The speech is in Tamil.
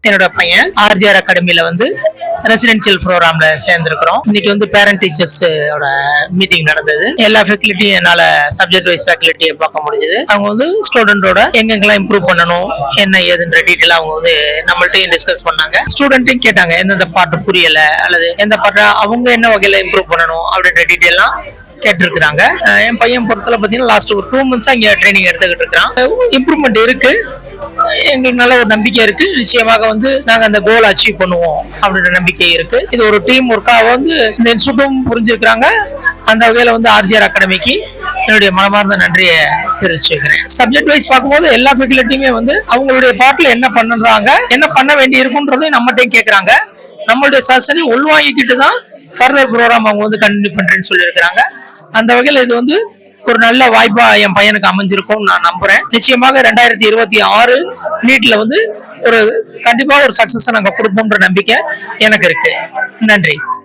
என்னோட பையன் ஆர்ஜிஆர் அகாடமில வந்து ரெசிடென்சியல் ப்ரோக்ராம்ல சேர்ந்திருக்கிறோம். இன்னைக்கு வந்து பேரண்ட் டீச்சர்ஸ் மீட்டிங் நடந்தது. எல்லா ஃபேக்கல்ட்டியும் என்னால சப்ஜெக்ட் வைஸ் ஃபேக்கல்ட்டியை பார்க்க முடிஞ்சது. அவங்க வந்து ஸ்டூடெண்டோட எங்கெங்கெல்லாம் இம்ப்ரூவ் பண்ணணும் என்ன ஏதுன்ற டீட்டெயில் அவங்க வந்து நம்மள்ட்டையும் டிஸ்கஸ் பண்ணாங்க. ஸ்டூடெண்ட்டையும் கேட்டாங்க எந்தெந்த பாட்டு புரியல அல்லது எந்த பாட்டை அவங்க என்ன வகையில இம்ப்ரூவ் பண்ணணும் அப்படின்ற டீட்டெயிலாம் கேட்டிருக்கிறாங்க. என் பையன் பொறுத்தல பாத்தீங்கன்னா லாஸ்ட் ஒரு 2 months இங்க ட்ரைனிங் எடுத்துக்கிட்டு இருக்கான். இம்ப்ரூவ்மெண்ட் இருக்கு. எங்களுக்கு நல்ல ஒரு நம்பிக்கை இருக்கு. நிச்சயமாக வந்து நாங்க அந்த கோல் அச்சீவ் பண்ணுவோம் அப்படின்ற நம்பிக்கை இருக்கு. இது ஒரு டீம் ஒர்க்கா வந்து இந்த இன்ஸ்டியூட்டும் புரிஞ்சிருக்காங்க. அந்த வகையில வந்து ஆர்ஜிஆர் அகாடமிக்கு என்னுடைய மனமார்ந்த நன்றியை தெரிவிச்சுக்கிறேன். சப்ஜெக்ட் வைஸ் பார்க்கும்போது எல்லா ஃபேக்கல்ட்டியுமே வந்து அவங்களுடைய பாட்டுல என்ன பண்றாங்க என்ன பண்ண வேண்டி இருக்குன்றதை நம்மகிட்டையும் கேட்கறாங்க. நம்மளுடைய சஜஷனை உள்வாங்கிக்கிட்டு தான் ஃபர்தர் ப்ரோக்ராம் அவங்க வந்து கண்டினியூ பண்றேன்னு சொல்லியிருக்கிறாங்க. அந்த வகையில் இது வந்து ஒரு நல்ல வாய்ப்பா என் பையனுக்கு அமைஞ்சிருக்கும் நான் நம்புறேன். நிச்சயமாக 2026 நீட்ல வந்து ஒரு கண்டிப்பா ஒரு சக்சஸ் நாங்க கொடுப்போம்ன்ற நம்பிக்கை எனக்கு இருக்கு. நன்றி.